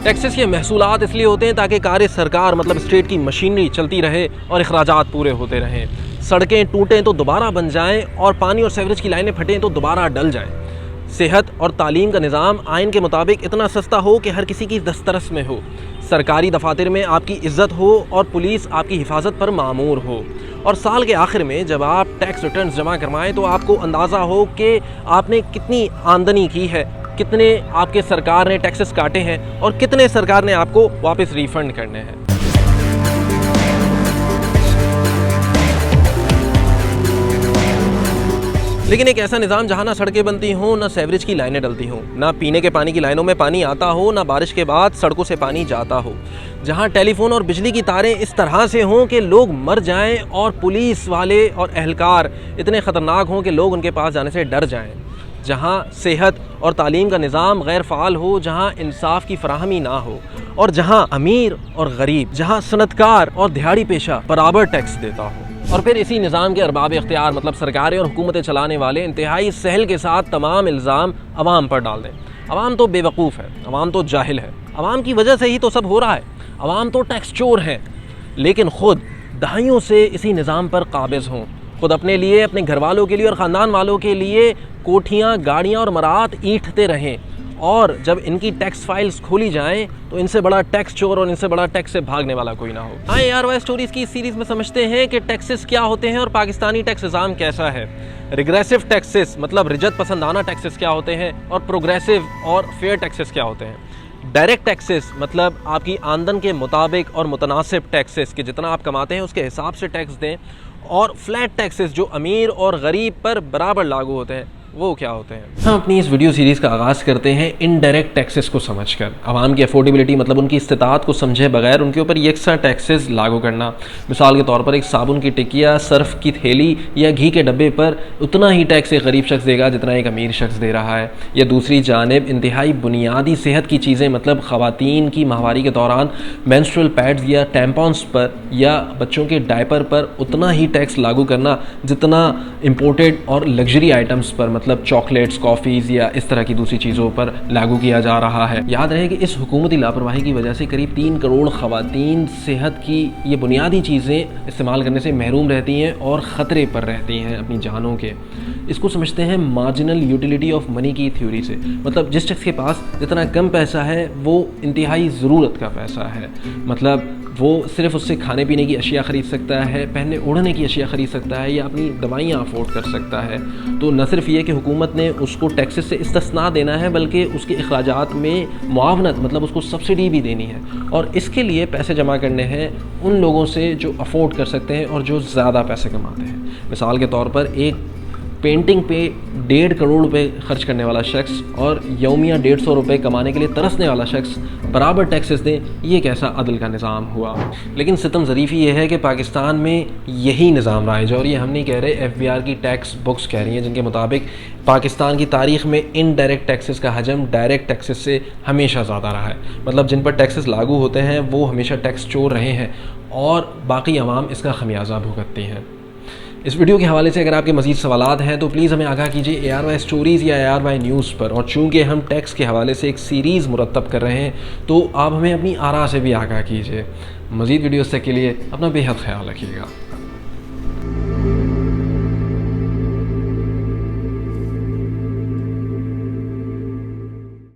Taxes के महसूलात इसलिए होते हैं ताकि कार्य सरकार मतलब स्टेट की मशीनरी चलती रहे और अखराजात पूरे होते रहें। सड़कें टूटें तो दोबारा बन जाएं और पानी और सीवरेज की लाइनें फटें तो दोबारा डल जाएं। सेहत और तालीम का निज़ाम आइन के मुताबिक इतना सस्ता हो कि हर किसी की दस्तरस में हो। सरकारी दफातर में आपकी इज़्ज़त हो और पुलिस आपकी हिफाजत पर मामूर हो। और साल के आखिर में जब आप टैक्स रिटर्न्स जमा करवाएं तो आपको अंदाज़ा हो कि आपने कितनी आमदनी की है, कितने आपके सरकार ने टैक्सेस काटे हैं और कितने सरकार ने आपको वापस रिफ़ंड करने हैं। लेकिन एक ऐसा निज़ाम जहाँ ना सड़कें बनती हों, ना सीवरेज की लाइनें डलती हों, ना पीने के पानी की लाइनों में पानी आता हो, ना बारिश के बाद सड़कों से पानी जाता हो, जहाँ टेलीफोन और बिजली की तारें इस तरह से हों कि लोग मर जाएं और पुलिस वाले और अहलकार इतने ख़तरनाक हों कि लोग उनके पास जाने से डर जाएं, जहाँ सेहत और तालीम का निज़ाम गैर फ़ाल हो, जहाँ इंसाफ की फराहमी ना हो और जहाँ अमीर और गरीब, जहाँ सनतकार और दिहाड़ी पेशा बराबर टैक्स देता हो। और फिर इसी निज़ाम के अरबाब इख्तियार मतलब सरकारें और हुकूमतें चलाने वाले इंतहाई सहल के साथ तमाम इल्ज़ाम अवाम पर डाल दें। अवाम तो बेवकूफ़ है, अवाम तो जाहिल है, अवाम की वजह से ही तो सब हो रहा है, अवाम तो टैक्स चोर हैं, लेकिन ख़ुद दहाइयों से इसी निज़ाम पर काबिज़ हों। ख़ुद अपने लिए, अपने घर वालों के लिए और ख़ानदान वालों के लिए कोठियाँ, गाड़ियाँ और मरात ईंटते रहें, और जब इनकी टैक्स फाइल्स खोली जाएं तो इनसे बड़ा टैक्स चोर और इनसे बड़ा टैक्स से भागने वाला कोई ना हो। आए ARY स्टोरीज़ की इस सीरीज़ में समझते हैं कि टैक्सेस क्या होते हैं और पाकिस्तानी टैक्स निज़ाम कैसा है। रिग्रेसिव टैक्सेस मतलब रिजत पसंदाना टैक्सेस क्या होते हैं और प्रोग्रेसिव और फेयर टैक्सेस क्या होते हैं। डायरेक्ट टैक्सेस मतलब आपकी आमदन के मुताबिक और मुतनासिब टैक्सेस कि जितना आप कमाते हैं उसके हिसाब से टैक्स दें, और फ्लैट टैक्सेस जो अमीर और गरीब पर बराबर लागू होते हैं, वो क्या होते हैं। हम अपनी इस वीडियो सीरीज़ का आगाज़ करते हैं इनडायरेक्ट टैक्सेस को समझकर। आवाम की अफोर्डेबिलिटी मतलब उनकी इस्तिताअत को समझे बगैर उनके ऊपर यकसा टैक्सेस लागू करना। मिसाल के तौर पर एक साबुन की टिकिया, सर्फ की थैली या घी के डब्बे पर उतना ही टैक्स एक गरीब शख्स देगा जितना एक अमीर शख्स दे रहा है। या दूसरी जानिब इंतहाई बुनियादी सेहत की चीज़ें मतलब ख़वातीन की माहवारी के दौरान मेंस्ट्रुअल पैड्स या टैम्पॉन्स पर या बच्चों के डायपर पर उतना ही टैक्स लागू करना जितना इम्पोर्टेड और लग्जरी आइटम्स पर मतलब चॉकलेट्स, कॉफ़ीज़ या इस तरह की दूसरी चीज़ों पर लागू किया जा रहा है। याद रहे कि इस हुकूमती लापरवाही की वजह से करीब 3 करोड़ ख़वातीन सेहत की ये बुनियादी चीज़ें इस्तेमाल करने से महरूम रहती हैं और ख़तरे पर रहती हैं अपनी जानों के। इसको समझते हैं मार्जिनल यूटिलिटी ऑफ मनी की थ्योरी से, मतलब जिस शख्स के पास जितना कम पैसा है वो इंतहाई ज़रूरत का पैसा है, मतलब वो सिर्फ उससे खाने पीने की अशिया ख़रीद सकता है, पहनने ओढ़ने की अशिया ख़रीद सकता है या अपनी दवाइयाँ अफोर्ड कर सकता है। तो न सिर्फ ये कि हुकूमत ने उसको टैक्सेस से इस्तिस्ना देना है बल्कि उसके अखराजात में मुआवनत मतलब उसको सब्सिडी भी देनी है, और इसके लिए पैसे जमा करने हैं उन लोगों से जो अफोर्ड कर सकते हैं और जो ज़्यादा पैसे कमाते हैं। मिसाल के तौर पर एक पेंटिंग पे 1.5 करोड़ रुपए खर्च करने वाला शख्स और यौमिया 150 रुपये कमाने के लिए तरसने वाला शख्स बराबर टैक्सेस दें, ये कैसा अदल का निज़ाम हुआ। लेकिन सितम ज़रीफ़ी ये है कि पाकिस्तान में यही निज़ाम राइज है, और ये हम नहीं कह रहे, FBR की टैक्स बुक्स कह रही हैं, जिनके मुताबिक पाकिस्तान की तारीख़ में इनडायरेक्ट टैक्सेस का हजम डायरेक्ट टैक्सेस से हमेशा ज़्यादा रहा है। मतलब जिन पर टैक्सेस लागू होते हैं वो हमेशा टैक्स चोर रहे हैं और बाकी अवाम इसका खमियाजा भुगतती हैं। इस वीडियो के हवाले से अगर आपके मज़ीद सवालात हैं तो प्लीज़ हमें आगाह कीजिए ARY स्टोरीज़ या ARY न्यूज़ पर। और चूँकि हम टैक्स के हवाले से एक सीरीज़ मुरतब कर रहे हैं तो आप हमें अपनी आरा से भी आगाह कीजिए। मज़ीद वीडियोस तक के लिए अपना बेहद ख्याल रखिएगा।